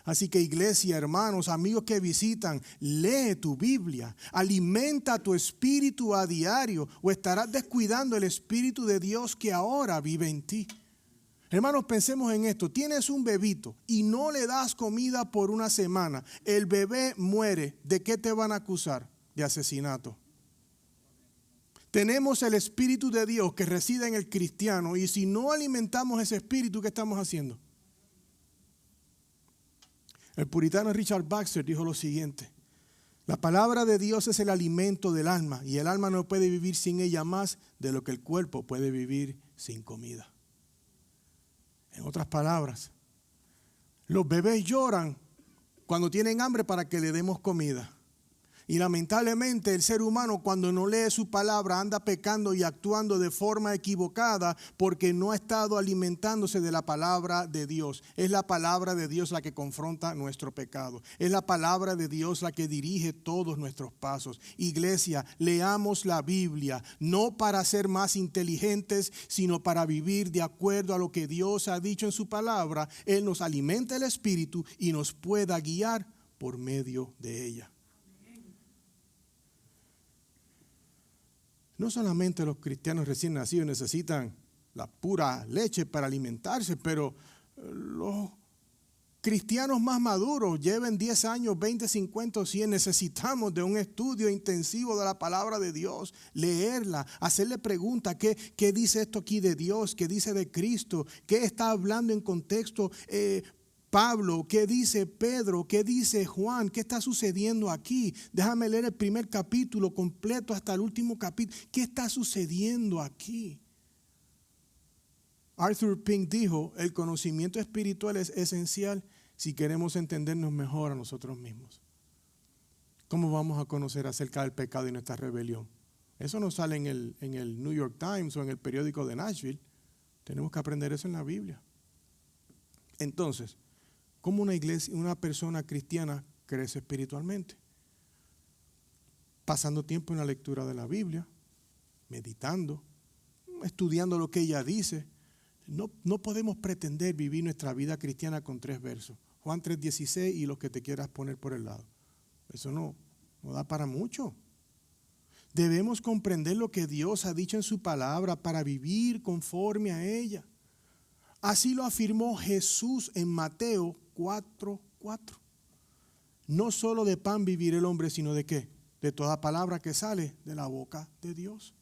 Así que iglesia, hermanos, amigos que visitan, lee tu Biblia, alimenta tu espíritu a diario o estarás descuidando el espíritu de Dios que ahora vive en ti. Hermanos, pensemos en esto. Tienes un bebito y no le das comida por una semana. El bebé muere. ¿De qué te van a acusar? De asesinato. Tenemos el Espíritu de Dios que reside en el cristiano y si no alimentamos ese espíritu, ¿qué estamos haciendo? El puritano Richard Baxter dijo lo siguiente: la palabra de Dios es el alimento del alma y el alma no puede vivir sin ella más de lo que el cuerpo puede vivir sin comida. En otras palabras, los bebés lloran cuando tienen hambre para que le demos comida. Y lamentablemente el ser humano cuando no lee su palabra anda pecando y actuando de forma equivocada porque no ha estado alimentándose de la palabra de Dios. Es la palabra de Dios la que confronta nuestro pecado. Es la palabra de Dios la que dirige todos nuestros pasos. Iglesia, leamos la Biblia, no para ser más inteligentes, sino para vivir de acuerdo a lo que Dios ha dicho en su palabra. Él nos alimenta el espíritu y nos pueda guiar por medio de ella. No solamente los cristianos recién nacidos necesitan la pura leche para alimentarse, pero los cristianos más maduros, lleven 10 años, 20, 50 o 100, necesitamos de un estudio intensivo de la palabra de Dios, leerla, hacerle preguntas, ¿qué dice esto aquí de Dios? ¿Qué dice de Cristo? ¿Qué está hablando en contexto Pablo? ¿Qué dice Pedro? ¿Qué dice Juan? ¿Qué está sucediendo aquí? Déjame leer el primer capítulo completo hasta el último capítulo. ¿Qué está sucediendo aquí? Arthur Pink dijo, el conocimiento espiritual es esencial si queremos entendernos mejor a nosotros mismos. ¿Cómo vamos a conocer acerca del pecado y nuestra rebelión? Eso no sale en el New York Times o en el periódico de Nashville. Tenemos que aprender eso en la Biblia. Entonces, ¿cómo una persona cristiana crece espiritualmente? Pasando tiempo en la lectura de la Biblia, meditando, estudiando lo que ella dice. No podemos pretender vivir nuestra vida cristiana con 3 versos. Juan 3:16 y los que te quieras poner por el lado. Eso no da para mucho. Debemos comprender lo que Dios ha dicho en su palabra para vivir conforme a ella. Así lo afirmó Jesús en Mateo 4:4. No solo de pan vivirá el hombre, sino de ¿qué? De toda palabra que sale de la boca de Dios.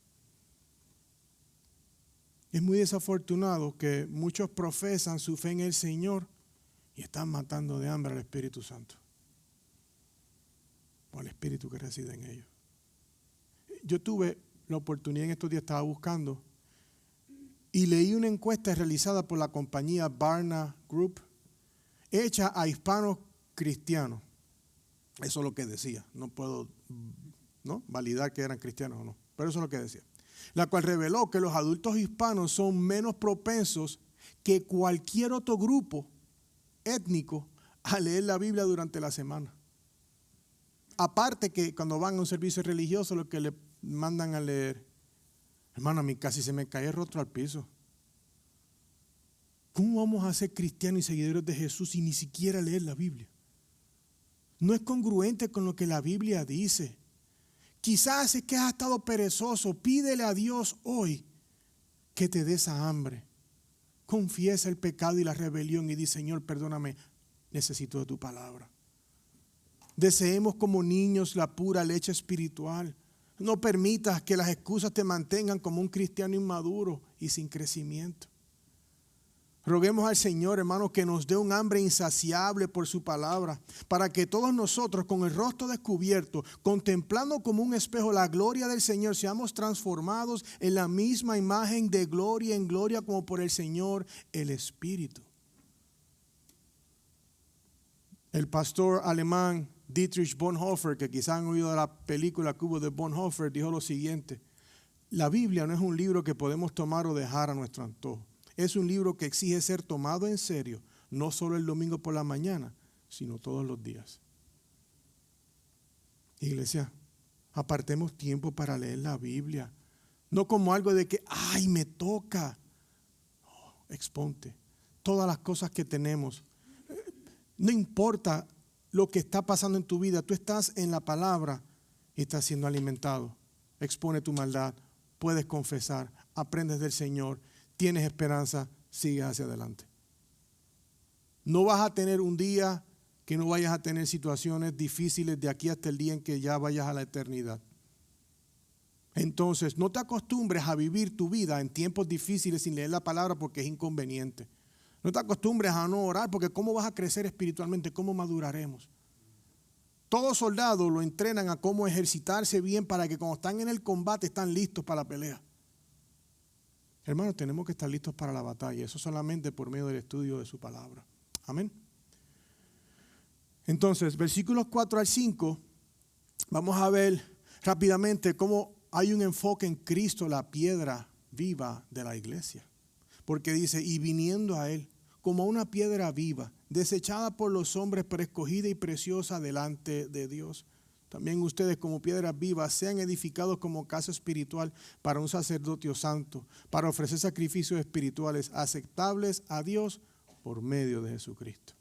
Es muy desafortunado que muchos profesan su fe en el Señor y están matando de hambre al Espíritu Santo, o al Espíritu que reside en ellos. Yo tuve la oportunidad en estos días, estaba buscando, y leí una encuesta realizada por la compañía Barna Group, hecha a hispanos cristianos. Eso es lo que decía. No puedo validar que eran cristianos o no. pero eso es lo que decía. La cual reveló que los adultos hispanos son menos propensos que cualquier otro grupo étnico a leer la Biblia durante la semana. Aparte que cuando van a un servicio religioso, lo que le mandan a leer, hermano, a mí casi se me cae el rostro al piso. ¿Cómo vamos a ser cristianos y seguidores de Jesús y ni siquiera leer la Biblia? No es congruente con lo que la Biblia dice. Quizás es que has estado perezoso. Pídele a Dios hoy que te dé esa hambre. Confiesa el pecado y la rebelión y di, Señor, perdóname, necesito de tu palabra. Deseemos como niños la pura leche espiritual. No permitas que las excusas te mantengan como un cristiano inmaduro y sin crecimiento. Roguemos al Señor, hermanos, que nos dé un hambre insaciable por su palabra, para que todos nosotros, con el rostro descubierto, contemplando como un espejo la gloria del Señor, seamos transformados en la misma imagen de gloria en gloria como por el Señor, el Espíritu. El pastor alemán Dietrich Bonhoeffer, que quizás han oído de la película que hubo de Bonhoeffer, dijo lo siguiente: la Biblia no es un libro que podemos tomar o dejar a nuestro antojo. Es un libro que exige ser tomado en serio, no solo el domingo por la mañana, sino todos los días. Iglesia, apartemos tiempo para leer la Biblia, no como algo de que, ay, me toca. Oh, exponte todas las cosas que tenemos. No importa lo que está pasando en tu vida, tú estás en la palabra y estás siendo alimentado. Expone tu maldad, puedes confesar, aprendes del Señor, tienes esperanza, sigue hacia adelante. No vas a tener un día que no vayas a tener situaciones difíciles de aquí hasta el día en que ya vayas a la eternidad. Entonces, no te acostumbres a vivir tu vida en tiempos difíciles sin leer la palabra porque es inconveniente. No te acostumbres a no orar porque ¿cómo vas a crecer espiritualmente? ¿Cómo maduraremos? Todo soldado lo entrenan a cómo ejercitarse bien para que cuando están en el combate están listos para la pelea. Hermanos, tenemos que estar listos para la batalla. Eso solamente por medio del estudio de su palabra. Amén. Entonces, versículos 4 al 5, vamos a ver rápidamente cómo hay un enfoque en Cristo, la piedra viva de la iglesia. Porque dice, y viniendo a Él como una piedra viva, desechada por los hombres, pero escogida y preciosa delante de Dios. También ustedes como piedras vivas sean edificados como casa espiritual para un sacerdocio santo, para ofrecer sacrificios espirituales aceptables a Dios por medio de Jesucristo.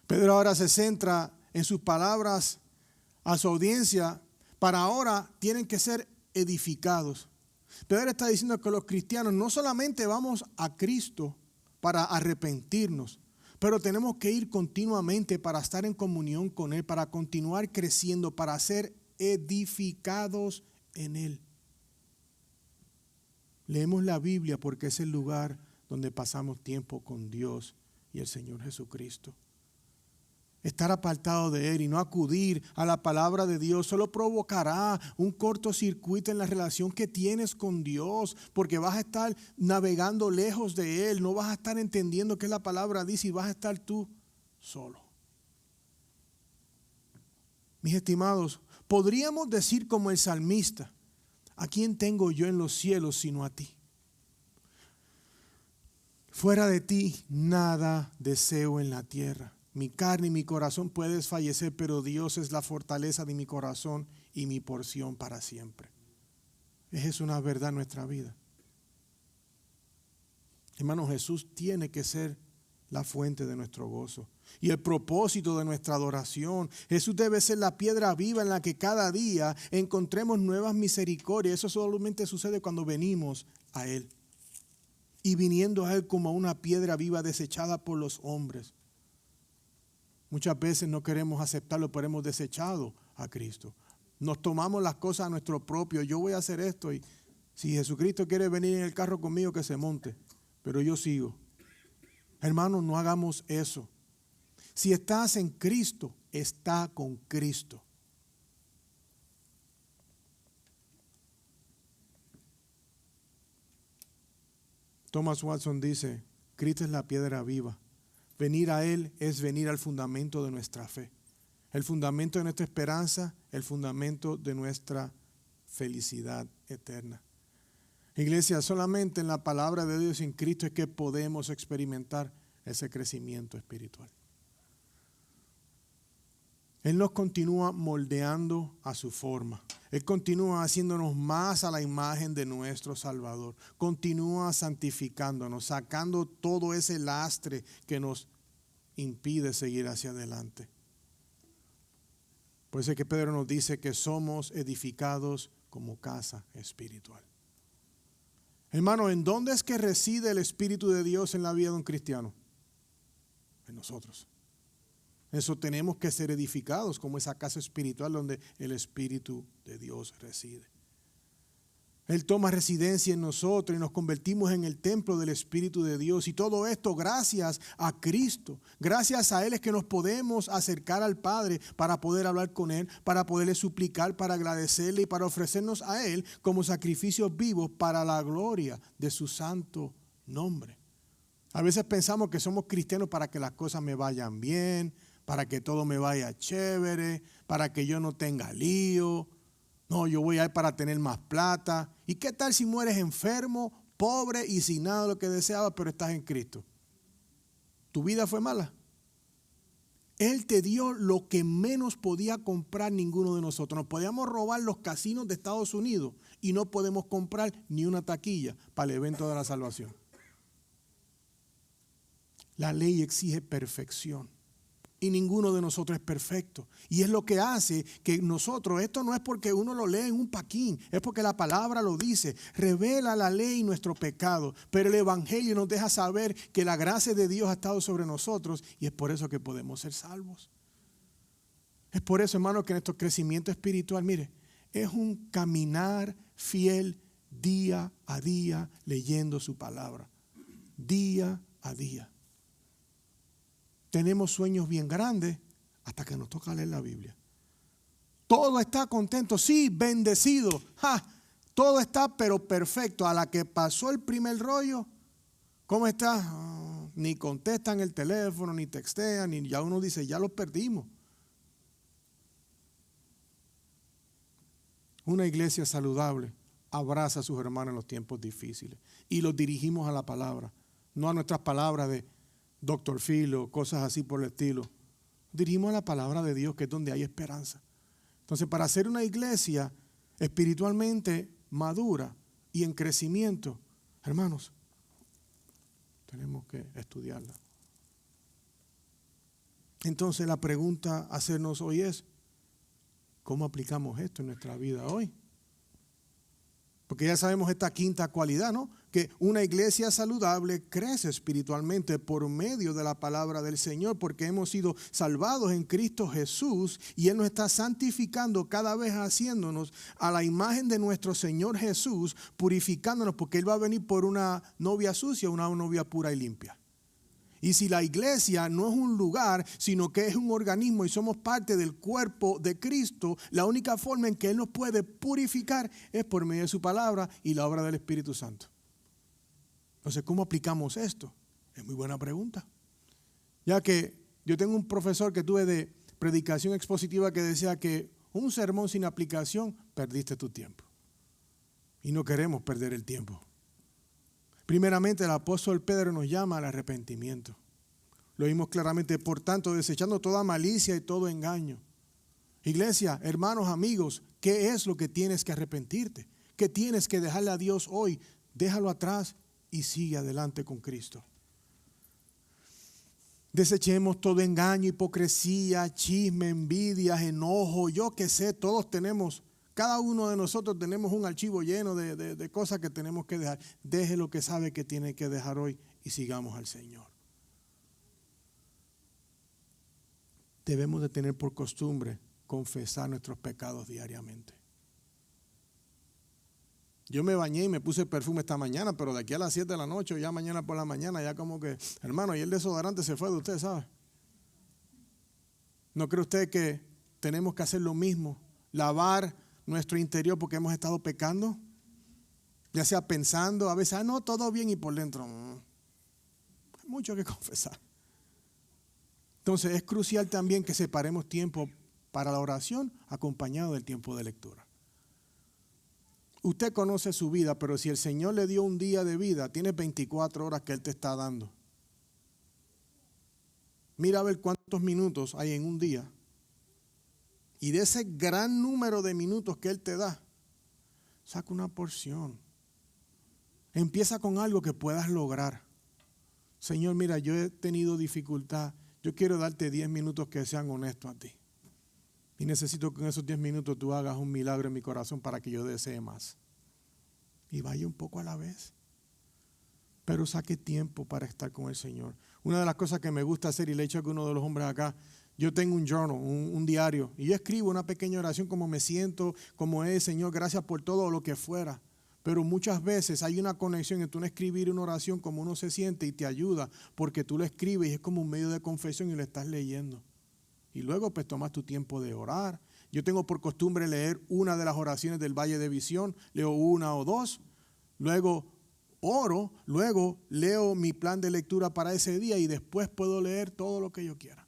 Pedro ahora se centra en sus palabras a su audiencia. Para ahora tienen que ser edificados. Pedro está diciendo que los cristianos no solamente vamos a Cristo para arrepentirnos, pero tenemos que ir continuamente para estar en comunión con Él, para continuar creciendo, para ser edificados en Él. Leemos la Biblia porque es el lugar donde pasamos tiempo con Dios y el Señor Jesucristo. Estar apartado de Él y no acudir a la palabra de Dios solo provocará un cortocircuito en la relación que tienes con Dios, porque vas a estar navegando lejos de Él, no vas a estar entendiendo qué la palabra dice y vas a estar tú solo. Mis estimados, podríamos decir como el salmista: ¿a quién tengo yo en los cielos sino a ti? Fuera de ti nada deseo en la tierra. Mi carne y mi corazón puede desfallecer, pero Dios es la fortaleza de mi corazón y mi porción para siempre. Esa es una verdad en nuestra vida. Hermano, Jesús tiene que ser la fuente de nuestro gozo y el propósito de nuestra adoración. Jesús debe ser la piedra viva en la que cada día encontremos nuevas misericordias. Eso solamente sucede cuando venimos a Él. Y viniendo a Él como una piedra viva desechada por los hombres. Muchas veces no queremos aceptarlo, pero hemos desechado a Cristo. Nos tomamos las cosas a nuestro propio. Yo voy a hacer esto y si Jesucristo quiere venir en el carro conmigo, que se monte. Pero yo sigo. Hermanos, no hagamos eso. Si estás en Cristo, está con Cristo. Thomas Watson dice, Cristo es la piedra viva. Venir a Él es venir al fundamento de nuestra fe. El fundamento de nuestra esperanza, el fundamento de nuestra felicidad eterna. Iglesia, solamente en la palabra de Dios en Cristo es que podemos experimentar ese crecimiento espiritual. Él nos continúa moldeando a su forma. Él continúa haciéndonos más a la imagen de nuestro Salvador. Continúa santificándonos, sacando todo ese lastre que nos impide seguir hacia adelante. Por eso es que Pedro nos dice que somos edificados como casa espiritual. Hermano, ¿en dónde es que reside el Espíritu de Dios en la vida de un cristiano? En nosotros. Eso tenemos que ser edificados como esa casa espiritual donde el Espíritu de Dios reside. Él toma residencia en nosotros y nos convertimos en el templo del Espíritu de Dios. Y todo esto gracias a Cristo. Gracias a Él es que nos podemos acercar al Padre para poder hablar con Él, para poderle suplicar, para agradecerle y para ofrecernos a Él como sacrificios vivos para la gloria de su santo nombre. A veces pensamos que somos cristianos para que las cosas me vayan bien, para que todo me vaya chévere, para que yo no tenga lío. No, yo voy a ir para tener más plata. ¿Y qué tal si mueres enfermo, pobre y sin nada de lo que deseabas, pero estás en Cristo? ¿Tu vida fue mala? Él te dio lo que menos podía comprar ninguno de nosotros. Nos podíamos robar los casinos de Estados Unidos y no podemos comprar ni una taquilla para el evento de la salvación. La ley exige perfección. Y ninguno de nosotros es perfecto. Y es lo que hace que nosotros, esto no es porque uno lo lee en un paquín, es porque la palabra lo dice, revela la ley nuestro pecado, pero el Evangelio nos deja saber que la gracia de Dios ha estado sobre nosotros y es por eso que podemos ser salvos. Es por eso, hermano, que nuestro crecimiento espiritual, mire, es un caminar fiel día a día leyendo su palabra. Día a día. Tenemos sueños bien grandes hasta que nos toca leer la Biblia. Todo está contento, sí, bendecido. Todo está pero perfecto. A la que pasó el primer rollo, ¿cómo está? Ni contestan el teléfono, ni textean, ni ya uno dice, ya lo perdimos. Una iglesia saludable abraza a sus hermanos en los tiempos difíciles y los dirigimos a la palabra, no a nuestras palabras de Dr. Phil o cosas así por el estilo. Dirigimos a la palabra de Dios, que es donde hay esperanza. Entonces, para ser una iglesia espiritualmente madura y en crecimiento, hermanos, tenemos que estudiarla. Entonces, la pregunta a hacernos hoy es, ¿cómo aplicamos esto en nuestra vida hoy? Porque ya sabemos esta quinta cualidad, ¿no? Que una iglesia saludable crece espiritualmente por medio de la palabra del Señor, porque hemos sido salvados en Cristo Jesús y Él nos está santificando cada vez, haciéndonos a la imagen de nuestro Señor Jesús, purificándonos, porque Él va a venir por una novia sucia, una novia pura y limpia. Y si la iglesia no es un lugar, sino que es un organismo y somos parte del cuerpo de Cristo, la única forma en que Él nos puede purificar es por medio de su palabra y la obra del Espíritu Santo. Entonces, ¿cómo aplicamos esto? Es muy buena pregunta. Ya que yo tengo un profesor que tuve de predicación expositiva que decía que un sermón sin aplicación, perdiste tu tiempo. Y no queremos perder el tiempo. Primeramente, el apóstol Pedro nos llama al arrepentimiento. Lo vimos claramente, por tanto, desechando toda malicia y todo engaño. Iglesia, hermanos, amigos, ¿qué es lo que tienes que arrepentirte? ¿Qué tienes que dejarle a Dios hoy? Déjalo atrás y sigue adelante con Cristo. Desechemos todo engaño, hipocresía, chisme, envidia, enojo, yo qué sé, todos tenemos. Cada uno de nosotros tenemos un archivo lleno de cosas que tenemos que dejar. Deje lo que sabe que tiene que dejar hoy y sigamos al Señor. Debemos de tener por costumbre confesar nuestros pecados diariamente. Yo me bañé y me puse perfume esta mañana, pero de aquí a las 7 de la noche o ya mañana por la mañana, ya como que, hermano, y el desodorante se fue de usted, ¿sabe? ¿No cree usted que tenemos que hacer lo mismo? Lavar nuestro interior porque hemos estado pecando, ya sea pensando, a veces, no, todo bien y por dentro, hay mucho que confesar. Entonces es crucial también que separemos tiempo para la oración acompañado del tiempo de lectura. Usted conoce su vida, pero si el Señor le dio un día de vida, tiene 24 horas que Él te está dando. Mira a ver cuántos minutos hay en un día. Y de ese gran número de minutos que Él te da, saca una porción. Empieza con algo que puedas lograr. Señor, mira, yo he tenido dificultad. Yo quiero darte 10 minutos que sean honestos a ti. Y necesito que en esos 10 minutos tú hagas un milagro en mi corazón para que yo desee más. Y vaya un poco a la vez. Pero saque tiempo para estar con el Señor. Una de las cosas que me gusta hacer, y le he hecho a uno de los hombres acá, yo tengo un journal, un diario, y yo escribo una pequeña oración como me siento, como es, Señor, gracias por todo lo que fuera. Pero muchas veces hay una conexión entre uno escribir una oración como uno se siente y te ayuda, porque tú lo escribes y es como un medio de confesión y lo estás leyendo. Y luego pues tomas tu tiempo de orar. Yo tengo por costumbre leer una de las oraciones del Valle de Visión, leo una o dos, luego oro, luego leo mi plan de lectura para ese día y después puedo leer todo lo que yo quiera.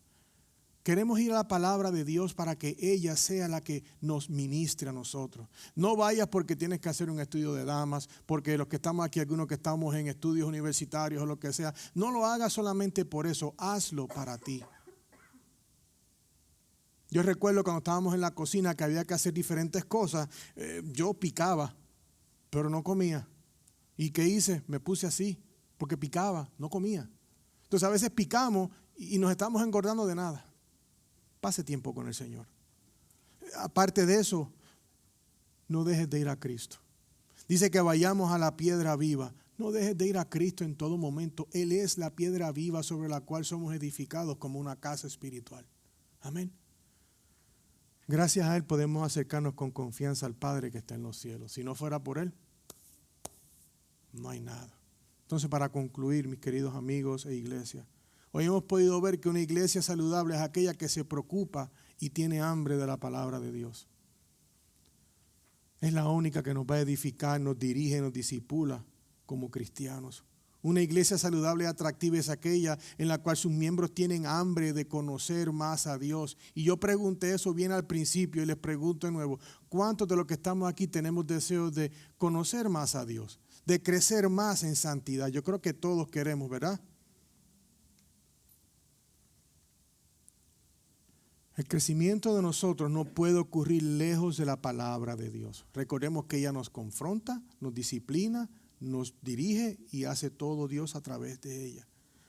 Queremos ir a la palabra de Dios para que ella sea la que nos ministre a nosotros. No vayas porque tienes que hacer un estudio de damas, porque los que estamos aquí, algunos que estamos en estudios universitarios o lo que sea, no lo hagas solamente por eso, hazlo para ti. Yo recuerdo cuando estábamos en la cocina que había que hacer diferentes cosas, yo picaba, pero no comía. ¿Y qué hice? Me puse así, porque picaba, no comía. Entonces a veces picamos y nos estamos engordando de nada. Pase tiempo con el Señor. Aparte de eso, no dejes de ir a Cristo. Dice que vayamos a la piedra viva. No dejes de ir a Cristo en todo momento. Él es la piedra viva sobre la cual somos edificados como una casa espiritual. Amén. Gracias a Él podemos acercarnos con confianza al Padre que está en los cielos. Si no fuera por Él, no hay nada. Entonces, para concluir, mis queridos amigos e iglesia, hoy hemos podido ver que una iglesia saludable es aquella que se preocupa y tiene hambre de la palabra de Dios. Es la única que nos va a edificar, nos dirige, nos discipula como cristianos. Una iglesia saludable y atractiva es aquella en la cual sus miembros tienen hambre de conocer más a Dios. Y yo pregunté eso bien al principio y les pregunto de nuevo, ¿cuántos de los que estamos aquí tenemos deseos de conocer más a Dios? De crecer más en santidad. Yo creo que todos queremos, ¿verdad? El crecimiento de nosotros no puede ocurrir lejos de la palabra de Dios. Recordemos que ella nos confronta, nos disciplina, nos dirige y hace todo Dios a través de ella.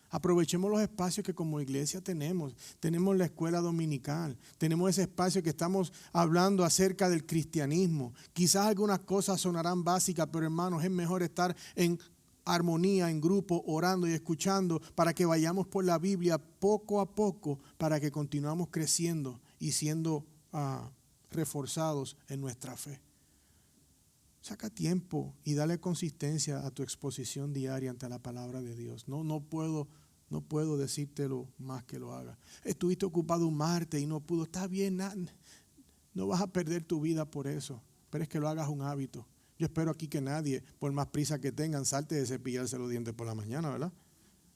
Aprovechemos los espacios que como iglesia tenemos. Tenemos la escuela dominical, tenemos ese espacio que estamos hablando acerca del cristianismo. Quizás algunas cosas sonarán básicas, pero hermanos, es mejor estar en armonía, en grupo, orando y escuchando para que vayamos por la Biblia poco a poco, para que continuemos creciendo y siendo reforzados en nuestra fe. Saca tiempo y dale consistencia a tu exposición diaria ante la palabra de Dios. No puedo decírtelo más que lo haga. Estuviste ocupado un martes y no pudo. Está bien, no vas a perder tu vida por eso, pero es que lo hagas un hábito. Yo espero aquí que nadie, por más prisa que tengan, salte de cepillarse los dientes por la mañana, ¿verdad?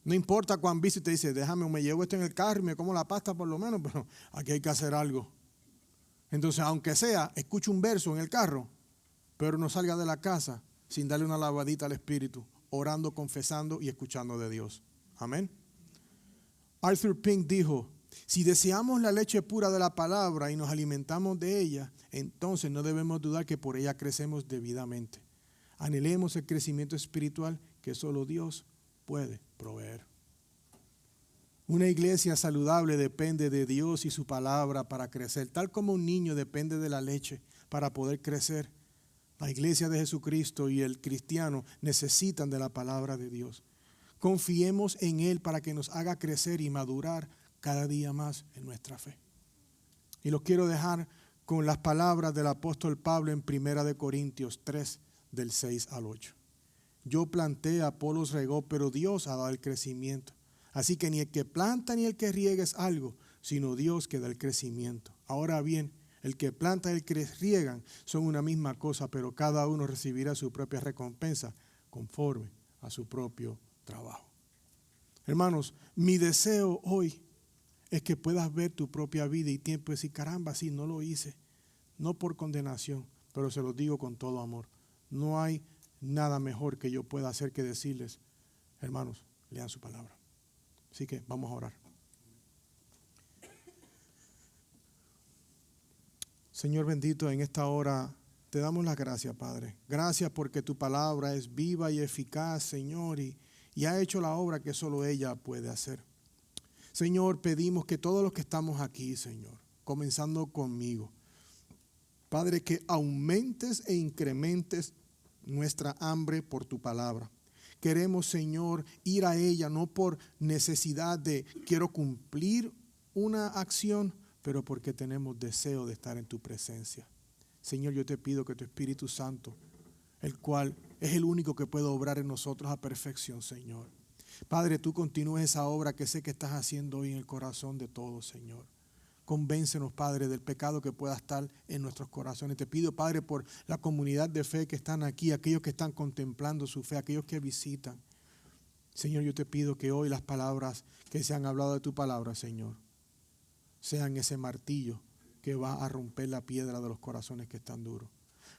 No importa cuán bici te dice, déjame, me llevo esto en el carro y me como la pasta por lo menos, pero aquí hay que hacer algo. Entonces, aunque sea, escucha un verso en el carro, pero no salga de la casa sin darle una lavadita al Espíritu, orando, confesando y escuchando de Dios. Amén. Arthur Pink dijo, si deseamos la leche pura de la palabra y nos alimentamos de ella, entonces no debemos dudar que por ella crecemos debidamente. Anhelemos el crecimiento espiritual que solo Dios puede proveer. Una iglesia saludable depende de Dios y su palabra para crecer, tal como un niño depende de la leche para poder crecer. La iglesia de Jesucristo y el cristiano necesitan de la palabra de Dios. Confiemos en Él para que nos haga crecer y madurar cada día más en nuestra fe. Y los quiero dejar con las palabras del apóstol Pablo en 1 Corintios 3, del 6 al 8. Yo planté, Apolos regó, pero Dios ha dado el crecimiento. Así que ni el que planta ni el que riega es algo, sino Dios que da el crecimiento. Ahora bien, el que planta y el que riegan son una misma cosa, pero cada uno recibirá su propia recompensa conforme a su propio trabajo. Hermanos, mi deseo hoy es que puedas ver tu propia vida y tiempo y decir, caramba, sí, no lo hice, no por condenación, pero se lo digo con todo amor. no hay nada mejor que yo pueda hacer que decirles, hermanos, lean su palabra. Así que vamos a orar. Señor bendito, en esta hora te damos las gracias, Padre. Gracias porque tu palabra es viva y eficaz, Señor, y ha hecho la obra que solo ella puede hacer. Señor, pedimos que todos los que estamos aquí, Señor, comenzando conmigo, Padre, que aumentes e incrementes nuestra hambre por tu palabra. Queremos, Señor, ir a ella no por necesidad de quiero cumplir una acción, pero porque tenemos deseo de estar en tu presencia. Señor, yo te pido que tu Espíritu Santo, el cual es el único que puede obrar en nosotros a perfección, Señor. Padre, tú continúes esa obra que sé que estás haciendo hoy en el corazón de todos, Señor. Convéncenos, Padre, del pecado que pueda estar en nuestros corazones. Te pido, Padre, por la comunidad de fe que están aquí, aquellos que están contemplando su fe, aquellos que visitan. Señor, yo te pido que hoy las palabras que se han hablado de tu palabra, Señor, sean ese martillo que va a romper la piedra de los corazones que están duros.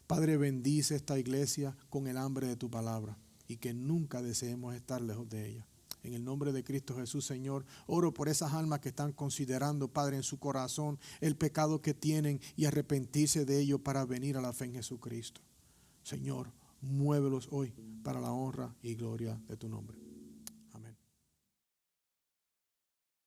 Padre, bendice esta iglesia con el hambre de tu palabra y que nunca deseemos estar lejos de ella. En el nombre de Cristo Jesús, Señor, oro por esas almas que están considerando, Padre, en su corazón el pecado que tienen y arrepentirse de ello para venir a la fe en Jesucristo. Señor, muévelos hoy para la honra y gloria de tu nombre.